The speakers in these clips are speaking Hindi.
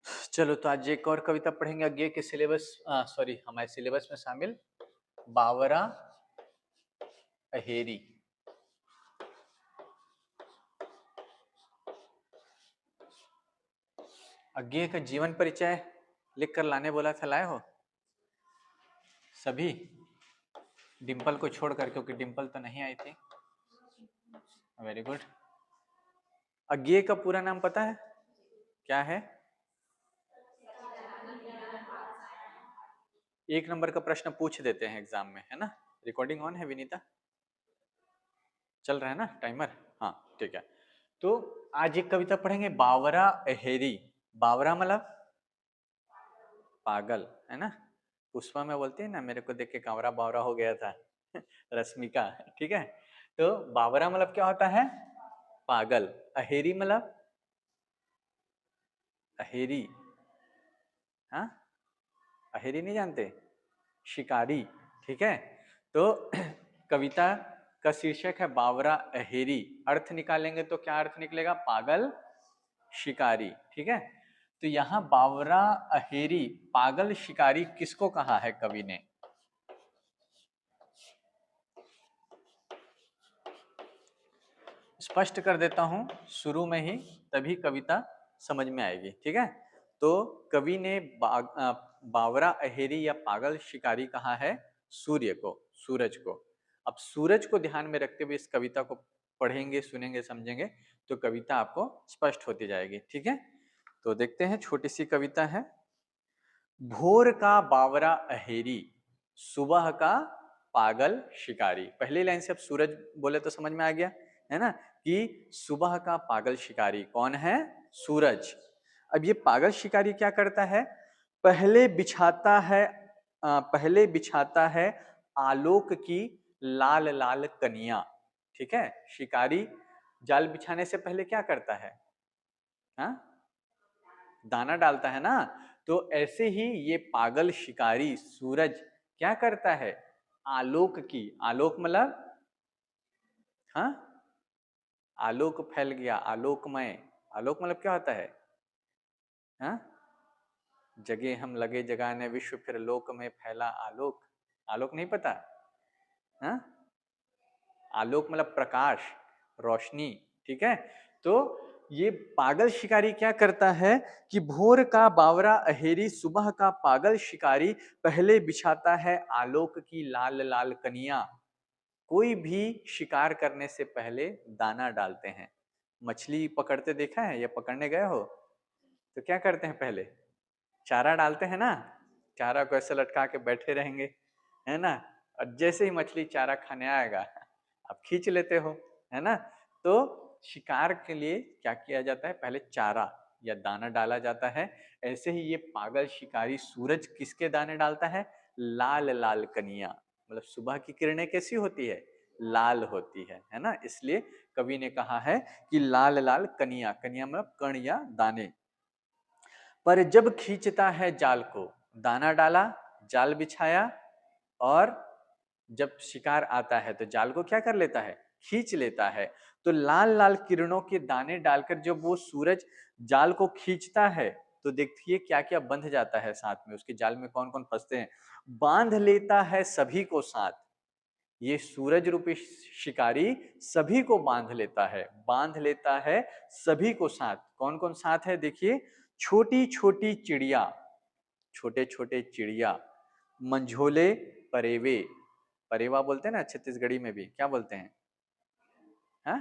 चलो तो आज एक और कविता पढ़ेंगे अज्ञे के सिलेबस सॉरी हमारे सिलेबस में शामिल बावरा अहेरी। अज्ञे का जीवन परिचय लिख कर लाने बोला था, लाए हो सभी? डिंपल को छोड़कर, क्योंकि डिंपल तो नहीं आई थी। Very good. अज्ञे का पूरा नाम पता है क्या है? एक नंबर का प्रश्न पूछ देते हैं एग्जाम में, है ना? रिकॉर्डिंग ऑन है विनीता? चल रहा है ना टाइमर? हाँ ठीक है। तो आज एक कविता पढ़ेंगे बावरा अहेरी। बावरा मतलब पागल, है ना? पुष्पा में बोलती है ना, मेरे को देख के कांवरा बावरा हो गया था रश्मिका, ठीक है? तो बावरा मतलब क्या होता है? पागल। अहेरी मतलब अहेरी, हाँ? अहेरी नहीं जानते? शिकारी, ठीक है? तो कविता का शीर्षक है बावरा अहेरी। अर्थ निकालेंगे तो क्या अर्थ निकलेगा? पागल शिकारी, ठीक है? तो यहाँ बावरा अहेरी पागल शिकारी किसको कहा है कवि ने? स्पष्ट कर देता हूं शुरू में ही, तभी कविता समझ में आएगी, ठीक है? तो कवि ने बावरा अहेरी या पागल शिकारी कहा है सूर्य को, सूरज को। अब सूरज को ध्यान में रखते हुए इस कविता को पढ़ेंगे, सुनेंगे, समझेंगे तो कविता आपको स्पष्ट होती जाएगी, ठीक है? तो देखते हैं, छोटी सी कविता है। भोर का बावरा अहेरी, सुबह का पागल शिकारी। पहली लाइन से अब सूरज बोले तो समझ में आ गया, है ना? कि सुबह का पागल शिकारी कौन है? सूरज। अब ये पागल शिकारी क्या करता है? पहले बिछाता है पहले बिछाता है आलोक की लाल लाल कनिया, ठीक है? शिकारी जाल बिछाने से पहले क्या करता है? हाँ, दाना डालता है ना। तो ऐसे ही ये पागल शिकारी सूरज क्या करता है? आलोक की, आलोक मतलब, हाँ, आलोक फैल गया, आलोकमय। आलोक मतलब क्या होता है? हाँ, जगे हम लगे जगाने विश्व फिर लोक में फैला आलोक। आलोक नहीं पता? हाँ, आलोक मतलब प्रकाश, रोशनी, ठीक है? तो ये पागल शिकारी क्या करता है कि भोर का बावरा अहेरी, सुबह का पागल शिकारी पहले बिछाता है आलोक की लाल लाल कनिया। कोई भी शिकार करने से पहले दाना डालते हैं। मछली पकड़ते देखा है या पकड़ने गए हो तो क्या करते हैं? पहले चारा डालते हैं ना। चारा को ऐसे लटका के बैठे रहेंगे, है ना? और जैसे ही मछली चारा खाने आएगा आप खींच लेते हो, है ना? तो शिकार के लिए क्या किया जाता है? पहले चारा या दाना डाला जाता है। ऐसे ही ये पागल शिकारी सूरज किसके दाने डालता है? लाल लाल कनिया। मतलब सुबह की किरणें कैसी होती है? लाल होती है ना? इसलिए कवि ने कहा है कि लाल लाल कनिया, कनिया मतलब कण या दाने। पर जब खींचता है जाल को, दाना डाला, जाल बिछाया, और जब शिकार आता है तो जाल को क्या कर लेता है? खींच लेता है। तो लाल लाल किरणों के दाने डालकर जब वो सूरज जाल को खींचता है तो देखिए क्या क्या बंध जाता है साथ में, उसके जाल में कौन कौन फंसते हैं। बांध लेता है सभी को साथ। ये सूरज रूपी शिकारी सभी को बांध लेता है, बांध लेता है सभी को साथ। कौन कौन साथ है देखिए? छोटी छोटी चिड़िया, छोटे छोटे चिड़िया, मंझोले परेवे, परेवा बोलते हैं ना छत्तीसगढ़ी में भी, क्या बोलते हैं? हाँ,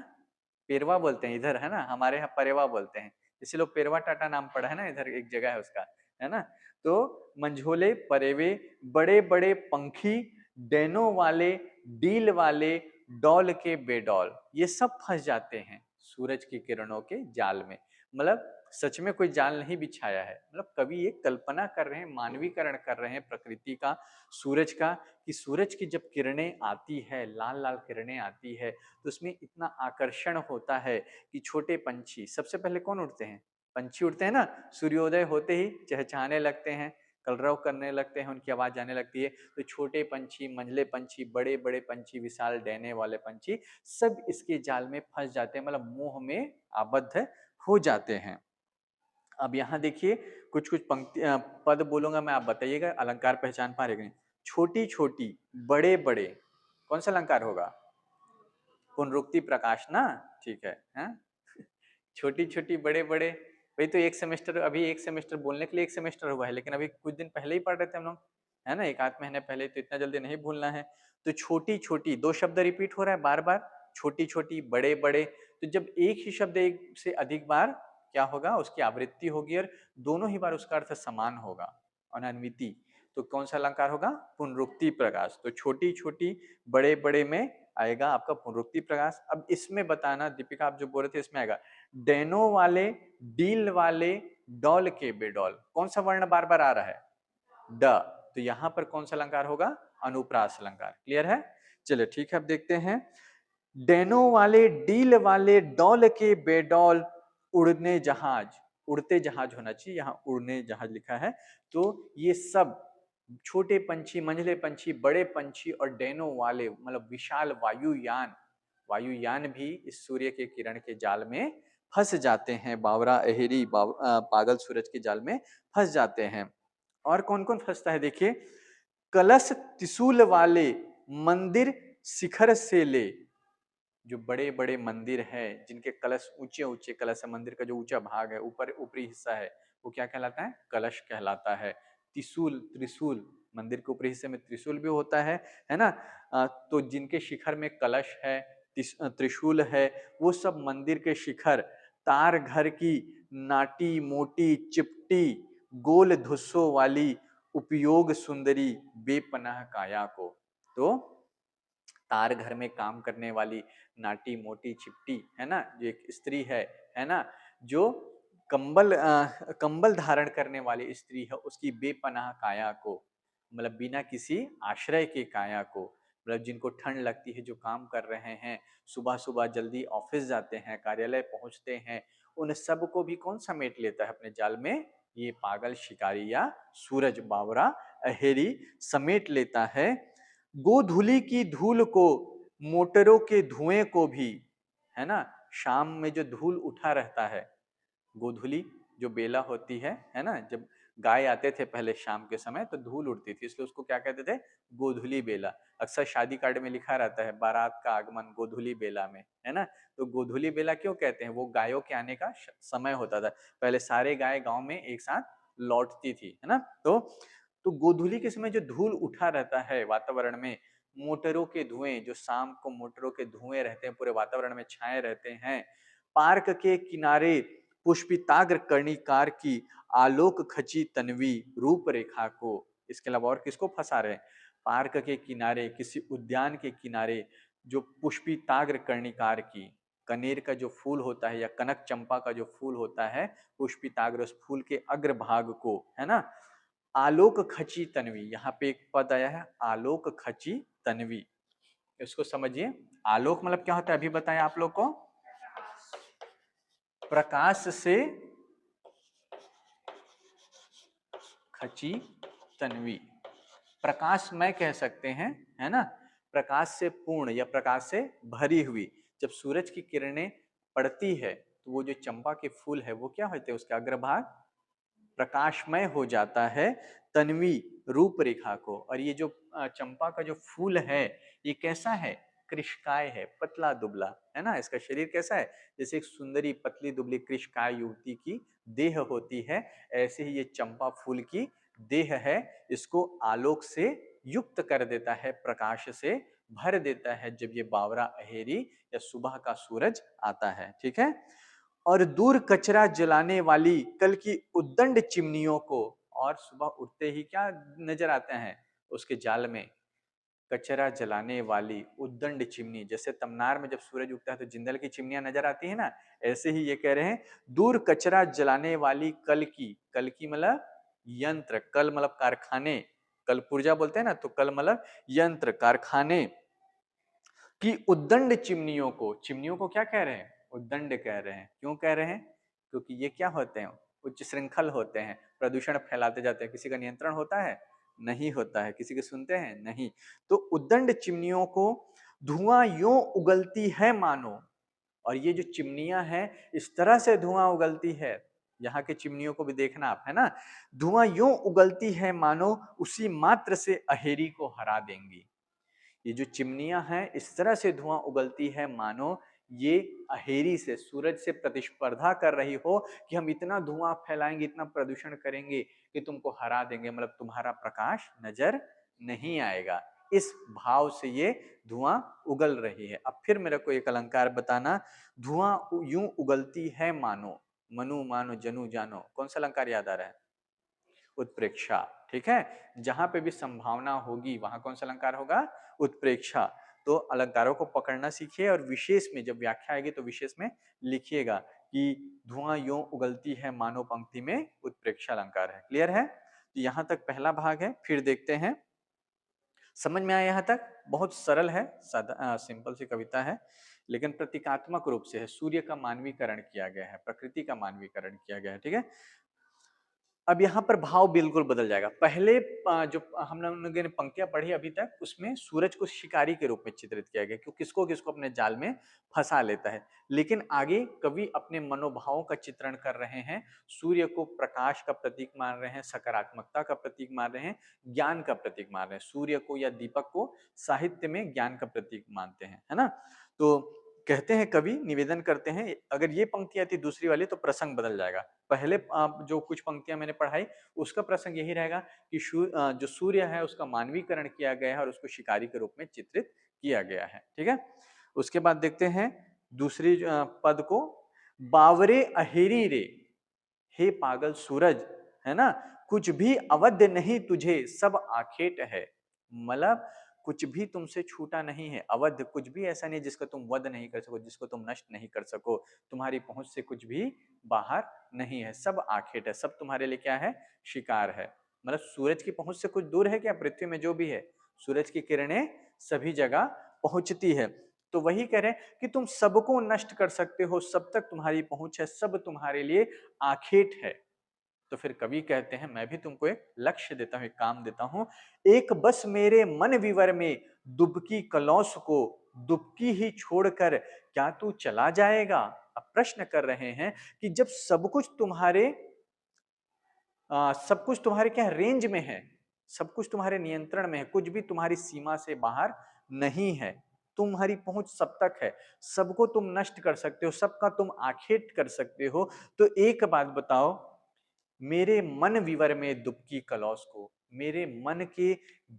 पेरवा बोलते हैं इधर, है ना? हमारे यहाँ परेवा बोलते हैं, इसी लोग पेरवा टाटा नाम पड़ा है ना, इधर एक जगह है उसका, है ना? तो मंझोले परेवे, बड़े बड़े पंखी, डैनो वाले, डील वाले, डॉल के बेडॉल, ये सब फंस जाते हैं सूरज की किरणों के जाल में। मतलब सच में कोई जाल नहीं बिछाया है, मतलब कवि ये कल्पना कर रहे हैं, मानवीकरण कर रहे हैं प्रकृति का, सूरज का, कि सूरज की जब किरणें आती है, लाल लाल किरणें आती है, तो उसमें इतना आकर्षण होता है कि छोटे पंछी, सबसे पहले कौन उठते हैं? पंछी उठते हैं ना। सूर्योदय होते ही चहचहाने लगते हैं, कलरव करने लगते हैं, उनकी आवाज आने लगती है। तो छोटे पंछी, मंझले पंछी, बड़े बड़े पंछी, विशाल डैने वाले पंछी, सब इसके जाल में फंस जाते हैं, मतलब मोह में आबद्ध हो जाते हैं। अब यहाँ देखिए कुछ कुछ पंक्ति पद बोलूंगा मैं, आप बताइएगा अलंकार पहचान पा रहे कि नहीं। छोटी छोटी, बड़े बड़े, कौन सा अलंकार होगा? पुनरुक्ति प्रकाश ना, ठीक है, हैं? छोटी छोटी, बड़े बड़े, वही तो एक सेमेस्टर, अभी एक सेमेस्टर बोलने के लिए एक सेमेस्टर हुआ है, लेकिन अभी कुछ दिन पहले ही पढ़ रहे थे हम लोग, है ना, एक आध महीने पहले, तो इतना जल्दी नहीं भूलना है। तो छोटी छोटी, दो शब्द रिपीट हो रहा है बार बार, छोटी छोटी, बड़े बड़े। तो जब एक ही शब्द एक से अधिक बार क्या होगा, उसकी आवृत्ति होगी और दोनों ही बार उसका अर्थ समान होगा, अनन्विति। तो कौन सा अलंकार होगा? पुनरुक्ति प्रकाश। तो छोटी छोटी, बड़े बड़े में आएगा आपका पुनरुक्ति प्रकाश। अब इसमें बताना दीपिका, आप जो बोल रहे थे इसमें आएगा डेनो वाले, डील वाले, डॉल के बेडॉल। कौन सा वर्ण बार बार आ रहा है? ड। तो यहां पर कौन सा अलंकार होगा? अनुप्रास अलंकार। क्लियर है? चलिए ठीक है, अब देखते हैं। डेनो वाले, डील वाले, डॉल के बेडॉल, उड़ने जहाज। उड़ते जहाज होना चाहिए, यहाँ उड़ने जहाज लिखा है। तो ये सब छोटे पंछी, मंझले पंछी, बड़े पंछी और डेनो वाले मतलब विशाल वायुयान, वायुयान भी इस सूर्य के किरण के जाल में फंस जाते हैं। बावरा, अहेरी, पागल सूरज के जाल में फंस जाते हैं। और कौन कौन फंसता है देखिए। कलश त्रिशूल वाले, मंदिर शिखर से ले। जो बड़े बड़े मंदिर है, जिनके कलश ऊंचे ऊंचे कलश है, मंदिर का जो ऊंचा भाग है, ऊपर ऊपरी हिस्सा है, वो क्या कहलाता है? कलश कहलाता है। त्रिशूल, त्रिशूल, मंदिर के ऊपरी हिस्से में त्रिशूल भी होता है ना। तो जिनके शिखर में कलश है, त्रिशूल है, वो सब मंदिर के शिखर, तार घर की नाटी मोटी चिपटी गोल धुस्सों वाली उपयोग सुंदरी बेपनाह काया को। तो तार घर में काम करने वाली नाटी मोटी चिपटी, है ना, जो एक स्त्री है ना, जो कंबल धारण करने वाली स्त्री है, उसकी बेपनाह काया को, मतलब बिना किसी आश्रय के काया को, मतलब जिनको ठंड लगती है, जो काम कर रहे हैं, सुबह सुबह जल्दी ऑफिस जाते हैं, कार्यालय पहुंचते हैं, उन सबको भी कौन समेट लेता है अपने जाल में? ये पागल शिकारी या सूरज, बावरा, अहेरी समेट लेता है। गोधूली की धूल को, मोटरों के धुएं को भी, है ना, शाम में जो धूल उठा रहता है, गोधूली जो बेला होती है ना, जब गाय आते थे पहले शाम के समय तो धूल उड़ती थी, इसलिए उसको क्या कहते थे? गोधूली बेला। अक्सर शादी कार्ड में लिखा रहता है बारात का आगमन गोधूली बेला में, है ना। तो गोधूली बेला क्यों कहते हैं? वो गायों के आने का समय होता था, पहले सारे गाय गांव में एक साथ लौटती थी, है ना। तो गोधूली के समय जो धूल उठा रहता है वातावरण में, मोटरों के धुएं, जो शाम को मोटरों के धुएं रहते हैं, पूरे वातावरण में छाए रहते हैं। पार्क के किनारे पुष्पिताग्र कर्णिकार की आलोक खची तन्वी रूप रेखा को। इसके अलावा और किसको फंसा रहे हैं? पार्क के किनारे, किसी उद्यान के किनारे जो पुष्पिताग्र कर्णिकार की, कनेर का जो फूल होता है या कनक चंपा का जो फूल होता है, पुष्पिताग्र, उस फूल के अग्रभाग को, है ना, आलोक खची तन्वी। यहाँ पे एक पद आया है आलोक खची तन्वी, इसको समझिए। आलोक मतलब क्या होता है, अभी बताया आप लोग को। प्रकाश से खची तन्वी, प्रकाशमय कह सकते हैं, है ना, प्रकाश से पूर्ण या प्रकाश से भरी हुई। जब सूरज की किरणें पड़ती है तो वो जो चंपा के फूल है वो क्या होते हैं? उसका अग्रभाग प्रकाशमय हो जाता है तन्वी रूप रेखा को। और ये जो चंपा का जो फूल है, ये कैसा है? कृष्णकाय है, पतला दुबला, है ना। इसका शरीर कैसा है? जैसे एक सुंदरी पतली दुबली कृष्णकाय युवती की देह होती है, ऐसे ही ये चंपा फूल की देह है। इसको आलोक से युक्त कर देता है, प्रकाश से भर देता है जब ये बावरा अहेरी या सुबह का सूरज आता है, ठीक है। और दूर कचरा जलाने वाली कल की उद्दंड चिमनियों को, और सुबह उठते ही क्या नजर आते हैं उसके जाल में? कचरा जलाने वाली उद्दंड चिमनी। जैसे तमनार में जब सूरज उगता है तो जिंदल की चिमनियां नजर आती है ना, ऐसे ही ये कह रहे हैं दूर कचरा जलाने वाली कल की मतलब यंत्र, कल मतलब कारखाने, कल पुर्जा बोलते हैं ना, तो कल मतलब यंत्र, कारखाने कि उद्दंड चिमनियों को क्या कह रहे हैं? उद्दंड कह रहे हैं। क्यों कह रहे हैं? क्योंकि ये क्या होते हैं? उच्च श्रृंखल होते हैं, प्रदूषण फैलाते जाते हैं। किसी का नियंत्रण होता है? नहीं होता है। किसी के सुनते हैं? नहीं। तो उद्दंड चिमनियों को धुआं यूं उगलती है मानो, और ये जो चिमनियां हैं इस तरह से धुआं उगलती है यहाँ के चिमनियों को भी देखना आप, है ना। धुआं यूं उगलती है मानो उसी मात्र से अहेरी को हरा देंगी। ये जो चिमनियां हैं इस तरह से धुआं उगलती है मानो ये अहेरी से, सूरज से प्रतिस्पर्धा कर रही हो कि हम इतना धुआं फैलाएंगे, इतना प्रदूषण करेंगे कि तुमको हरा देंगे, मतलब तुम्हारा प्रकाश नजर नहीं आएगा। इस भाव से ये धुआं उगल रही है। अब फिर मेरे को एक अलंकार बताना, धुआं यूं उगलती है मानो, मनु मानो जनु जानो, कौन सा अलंकार याद आ रहा है? उत्प्रेक्षा। ठीक है, जहां पे भी संभावना होगी वहां कौन सा अलंकार होगा? उत्प्रेक्षा। तो अलंकारों को पकड़ना सीखिए और विशेष में जब व्याख्या आएगी तो विशेष में लिखिएगा कि धुआं यूं उगलती है मानो पंक्ति में उत्प्रेक्षा अलंकार है। क्लियर है? तो यहां तक पहला भाग है। फिर देखते हैं, समझ में आया यहां तक? बहुत सरल है, सादा सिंपल सी कविता है, लेकिन प्रतीकात्मक रूप से है। सूर्य का मानवीकरण किया गया है, प्रकृति का मानवीकरण किया गया है। ठीक है, अब यहाँ पर भाव बिल्कुल बदल जाएगा। पहले जो हम लोगों ने पंक्तियां पढ़ी अभी तक, उसमें सूरज को शिकारी के रूप में चित्रित किया गया, क्यों किसको किसको अपने जाल में फंसा लेता है। लेकिन आगे कवि अपने मनोभावों का चित्रण कर रहे हैं। सूर्य को प्रकाश का प्रतीक मान रहे हैं, सकारात्मकता का प्रतीक मान रहे हैं, ज्ञान का प्रतीक मान रहे हैं। सूर्य को या दीपक को साहित्य में ज्ञान का प्रतीक मानते हैं, है ना। तो कहते हैं कवि, निवेदन करते हैं, अगर ये पंक्ति आती दूसरी वाली तो प्रसंग बदल जाएगा। पहले जो कुछ पंक्तियां मैंने पढ़ाई उसका प्रसंग यही रहेगा कि जो सूर्य है उसका मानवीकरण किया गया है और उसको शिकारी के रूप में चित्रित किया गया है। ठीक है, उसके बाद देखते हैं दूसरी पद को, बावरे अहेरी रे, हे पागल सूरज, है ना, कुछ भी अवध नहीं तुझे सब आखेट है। मतलब कुछ भी तुमसे छूटा नहीं है, अवध कुछ भी ऐसा नहीं जिसका तुम वध नहीं कर सको, जिसको तुम नष्ट नहीं कर सको, तुम्हारी पहुंच से कुछ भी बाहर नहीं है, सब आखेट है, सब तुम्हारे लिए क्या है? शिकार है। मतलब सूरज की पहुंच से कुछ दूर है क्या? पृथ्वी में जो भी है सूरज की किरणें सभी जगह पहुंचती है। तो वही कह रहे हैं कि तुम सबको नष्ट कर सकते हो, सब तक तुम्हारी पहुंच है, सब तुम्हारे लिए आखेट है। तो फिर कवि कहते हैं मैं भी तुमको एक लक्ष्य देता हूं, एक काम देता हूं, एक बस मेरे मन विवर में दुबकी कलौस को दुबकी ही छोड़कर क्या तू चला जाएगा। अब प्रश्न कर रहे हैं कि जब सब कुछ तुम्हारे क्या रेंज में है, सब कुछ तुम्हारे नियंत्रण में है, कुछ भी तुम्हारी सीमा से बाहर नहीं है, तुम्हारी पहुंच सब तक है, सबको तुम नष्ट कर सकते हो, सबका तुम आखेट कर सकते हो, तो एक बात बताओ, मेरे मन विवर में दुबकी कलौस को, मेरे मन के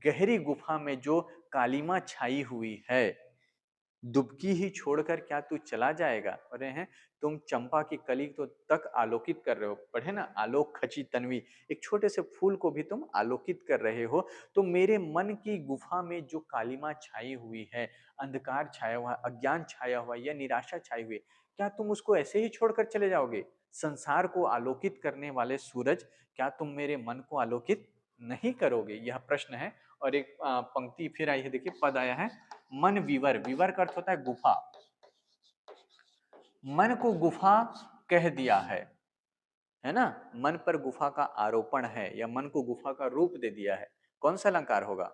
गहरी गुफा में जो कालिमा छाई हुई है, दुबकी ही छोड़कर क्या तू चला जाएगा। अरे हैं, तुम चंपा की कली तो तक आलोकित कर रहे हो, पढ़े ना, आलोक खची तन्वी, एक छोटे से फूल को भी तुम आलोकित कर रहे हो, तो मेरे मन की गुफा में जो कालिमा छाई हुई है, अंधकार छाया हुआ, अज्ञान छाया हुआ या निराशा छाई हुई, क्या तुम उसको ऐसे ही छोड़कर चले जाओगे? संसार को आलोकित करने वाले सूरज, क्या तुम मेरे मन को आलोकित नहीं करोगे? यह प्रश्न है। और एक पंक्ति फिर आई है, देखिए पद आया है, मन विवर, विवर का अर्थ होता है गुफा, मन को गुफा कह दिया है ना, मन पर गुफा का आरोपण है या मन को गुफा का रूप दे दिया है। कौन सा अलंकार होगा?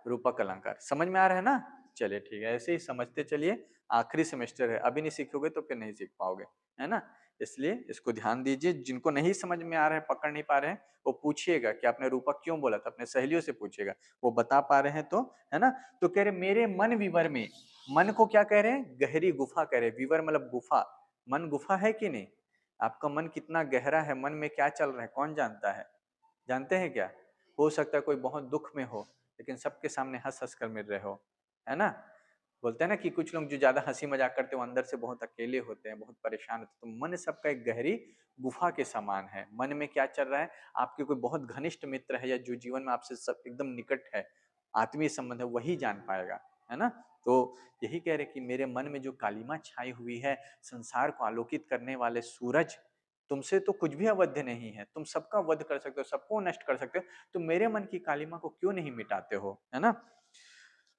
रूपक अलंकार। समझ में आ रहा है ना? चलिए ठीक है, ऐसे ही समझते चलिए, आखिरी सेमेस्टर है, अभी नहीं सीखोगे तो फिर नहीं सीख पाओगे, है ना। इसलिए इसको ध्यान दीजिए, जिनको नहीं समझ में आ रहा है, पकड़ नहीं पा रहे हैं, वो पूछिएगा कि आपने रूपक क्यों बोला था, अपने सहेलियों से पूछिएगा, वो बता पा रहे हैं तो, है ना। तो कह रहे मेरे मन विवर में, मन को क्या कह रहे हैं? गहरी गुफा कह रहे हैं, विवर मतलब गुफा। मन गुफा है कि नहीं? आपका मन कितना गहरा है, मन में क्या चल रहा है, कौन जानता है? जानते हैं क्या? हो सकता है कोई बहुत दुख में हो, लेकिन सबके सामने हंस हंस कर मिल रहे हो, है ना। बोलते हैं ना कि कुछ लोग जो ज्यादा हंसी मजाक करते हैं वो अंदर से बहुत अकेले होते हैं, बहुत परेशान होते हैं। तो मन सबका एक गहरी गुफा के समान है। मन में क्या चल रहा है, आपके कोई बहुत घनिष्ठ मित्र है या जो जीवन में आपसे सब एकदम निकट है, आत्मीय संबंध है, वही जान पाएगा, है ना। तो यही कह रहे कि मेरे मन में जो कालिमा छाई हुई है, संसार को आलोकित करने वाले सूरज, तुमसे तो कुछ भी अवध्य नहीं है, तुम सबका वध कर सकते हो, सबको नष्ट कर सकते हो, तो मेरे मन की कालिमा को क्यों नहीं मिटाते हो, है ना।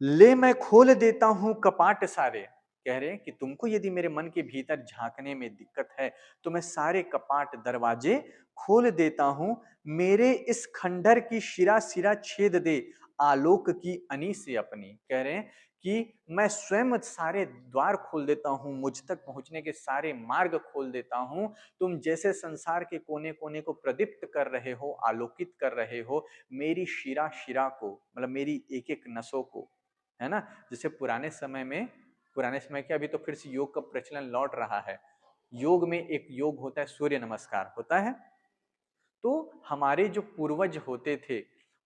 ले मैं खोल देता हूं कपाट सारे, कह रहे हैं कि तुमको यदि मेरे मन के भीतर झांकने में दिक्कत है तो मैं सारे कपाट दरवाजे खोल देता हूं, मेरे इस खंडर की शिरा सिरा छेद दे, आलोक की अनी से अपनी। कह रहे हैं कि मैं स्वयं सारे द्वार खोल देता हूँ, मुझ तक पहुंचने के सारे मार्ग खोल देता हूँ। तुम जैसे संसार के कोने कोने को प्रदीप्त कर रहे हो, आलोकित कर रहे हो, मेरी शिरा शिरा को, मतलब मेरी एक एक नसों को, है ना। जैसे पुराने समय के, अभी तो फिर से योग का प्रचलन लौट रहा है। योग में एक योग होता है, सूर्य नमस्कार होता है। तो हमारे जो पूर्वज होते थे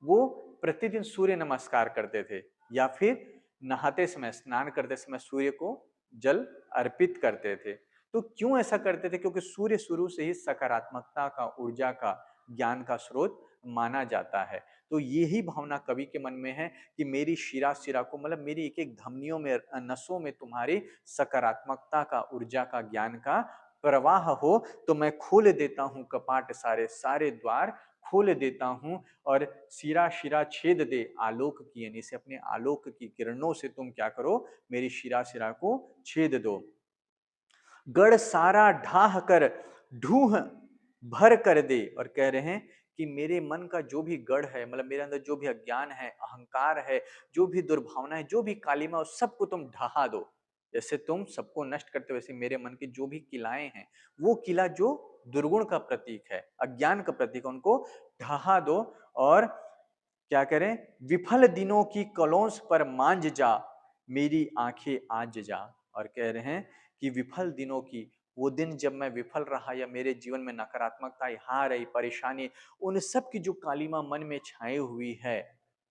वो प्रतिदिन सूर्य नमस्कार करते थे, या फिर नहाते समय, स्नान करते समय सूर्य को जल अर्पित करते थे। तो क्यों ऐसा करते थे? क्योंकि सूर्य शुरू से ही सकारात्मकता का, ऊर्जा का, ज्ञान का स्रोत माना जाता है। तो यही भावना कवि के मन में है कि मेरी शिरा शिरा को, मतलब मेरी एक एक धमनियों में, नसों में तुम्हारी सकारात्मकता का, ऊर्जा का, ज्ञान का प्रवाह हो। तो मैं खोल देता हूँ कपाट, सारे सारे द्वार खोल देता हूँ, और शिरा शिरा छेद दे आलोक की, यानी से अपने आलोक की किरणों से तुम क्या करो, मेरी शिरा शिरा को छेद दो। गढ़ सारा ढाह कर ढूह भर कर दे, और कह रहे हैं कि मेरे मन का जो भी गढ़ है, मतलब मेरे अंदर जो भी अज्ञान है, अहंकार है, जो भी दुर्भावना है, जो भी कालिमा, उस सबको तुम ढहा दो। जैसे तुम सबको नष्ट करते हो, वैसे मेरे मन की जो भी किलाएं हैं, वो किला जो दुर्गुण का प्रतीक है, अज्ञान का प्रतीक है, उनको ढहा दो। और क्या करें, विफल दिनों की कलौंस पर मांझ जा, मेरी आंखें आंज जा। और कह रहे हैं कि विफल दिनों की, वो दिन जब मैं विफल रहा, या मेरे जीवन में नकारात्मकता, हार आई, परेशानी, उन सब की जो कालिमा मन में छाई हुई है,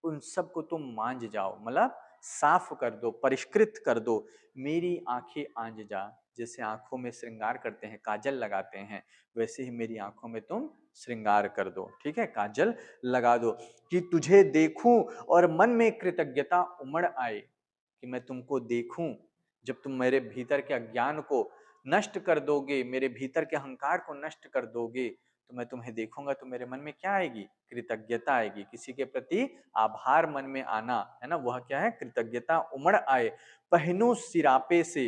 उन सब को तुम मांझ जाओ, मतलब साफ कर दो, परिष्कृत कर दो, मेरी आंखें आंज जा। जैसे आंखों में श्रृंगार करते हैं, काजल लगाते हैं, वैसे ही मेरी आंखों में तुम श्रृंगार कर दो, ठीक है, काजल लगा दो। कि तुझे देखूं और मन में कृतज्ञता उमड़ आए, कि मैं तुमको देखूं, जब तुम मेरे भीतर के अज्ञान को नष्ट कर दोगे, मेरे भीतर के अहंकार को नष्ट कर दोगे, तो मैं तुम्हें देखूंगा तो मेरे मन में क्या आएगी, कृतज्ञता आएगी, किसी के प्रति आभार मन में आना, है ना, वह क्या है, कृतज्ञता उमड़ आए। पहनू सिरापे से,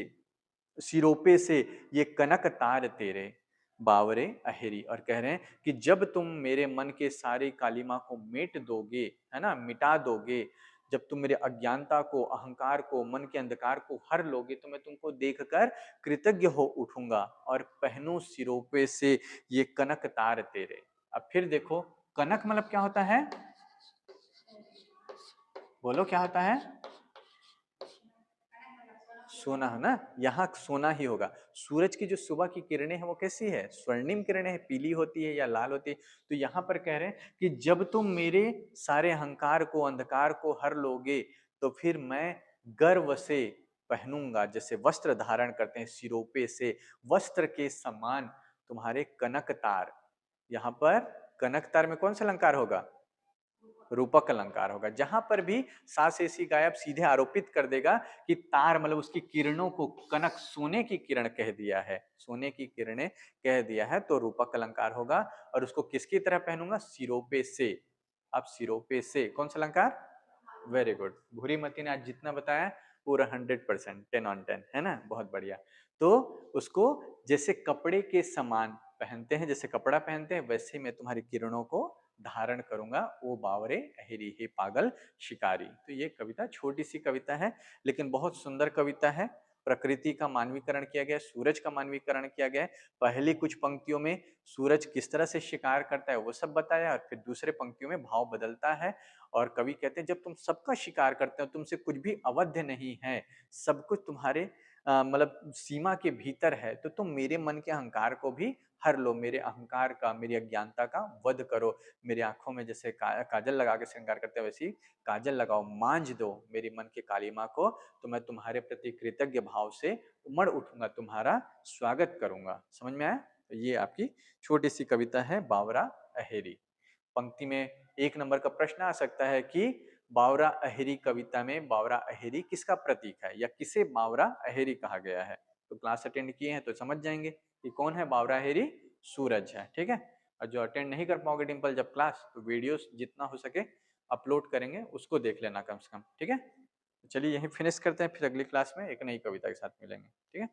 सिरोपे से ये कनक तार तेरे, बावरे अहेरी। और कह रहे हैं कि जब तुम मेरे मन के सारे कालिमा को मेट दोगे, है ना, मिटा दोगे, जब तुम मेरे अज्ञानता को, अहंकार को, मन के अंधकार को हर लोगे, तो मैं तुमको देखकर कृतज्ञ हो उठूंगा। और पहनू सिरोपे से ये कनक तार तेरे। अब फिर देखो, कनक मतलब क्या होता है, बोलो क्या होता है, सोना, है ना, यहाँ सोना ही होगा। सूरज की जो सुबह की किरणें हैं वो कैसी है, स्वर्णिम किरणें हैं, पीली होती है या लाल होती है। तो यहाँ पर कह रहे हैं कि जब तुम मेरे सारे अहंकार को, अंधकार को हर लोगे, तो फिर मैं गर्व से पहनूंगा, जैसे वस्त्र धारण करते हैं सिरोपे से, वस्त्र के समान तुम्हारे कनक तार। यहाँ पर कनक तार में कौन सा अलंकार होगा, रूपक अलंकार होगा। जहां पर भी सा से सी गायब सीधे आरोपित कर देगा कि तार, मतलब उसकी किरणों को कनक, सोने की किरण कह दिया है, सोने की किरणें कह दिया है, तो रूपक अलंकार होगा। और उसको किसकी तरह पहनूंगा, सिरोपे से। अब सिरोपे से कौन सा अलंकार, वेरी गुड, भूरी मती ने आज जितना बताया पूरा 100%, 10 on 10, है ना, बहुत बढ़िया। तो उसको जैसे कपड़े के समान पहनते हैं, जैसे कपड़ा पहनते हैं, वैसे मैं तुम्हारी किरणों को धारण करूंगा, ओ बावरे अहेरी, हे पागल शिकारी। तो ये कविता छोटी सी कविता है, लेकिन बहुत सुंदर कविता है। प्रकृति का मानवीकरण किया गया है, सूरज का मानवीकरण किया गया है। पहली कुछ पंक्तियों में सूरज किस तरह से शिकार करता है वो सब बताया, और फिर दूसरे पंक्तियों में भाव बदलता है। और कवि कहते हैं जब तुम सबका शिकार करते हो, तुमसे कुछ भी अवध्य नहीं है, सब कुछ तुम्हारे मतलब सीमा के भीतर है, तो तुम मेरे मन के अहंकार को भी हर लो, मेरे अहंकार का, मेरी अज्ञानता का वध करो। मेरी आंखों में जैसे काजल लगा के श्रृंगार करते हैं, वैसी काजल लगाओ, मांझ दो मेरी मन के कालिमा को, तो मैं तुम्हारे प्रति कृतज्ञ भाव से उमड़ उठूंगा, तुम्हारा स्वागत करूंगा। समझ में आया? तो ये आपकी छोटी सी कविता है, बावरा अहेरी। पंक्ति में 1 नंबर का प्रश्न आ सकता है कि बावरा अहेरी कविता में बावरा अहेरी किसका प्रतीक है, या किसे बावरा अहेरी कहा गया है। तो क्लास अटेंड किए हैं तो समझ जाएंगे कि कौन है बावरा अहेरी, सूरज है, ठीक है। और जो अटेंड नहीं कर पाओगे डिम्पल जब क्लास, तो वीडियोस जितना हो सके अपलोड करेंगे, उसको देख लेना कम से कम, ठीक है। चलिए यहीं फिनिश करते हैं, फिर अगली क्लास में एक नई कविता के साथ मिलेंगे, ठीक है।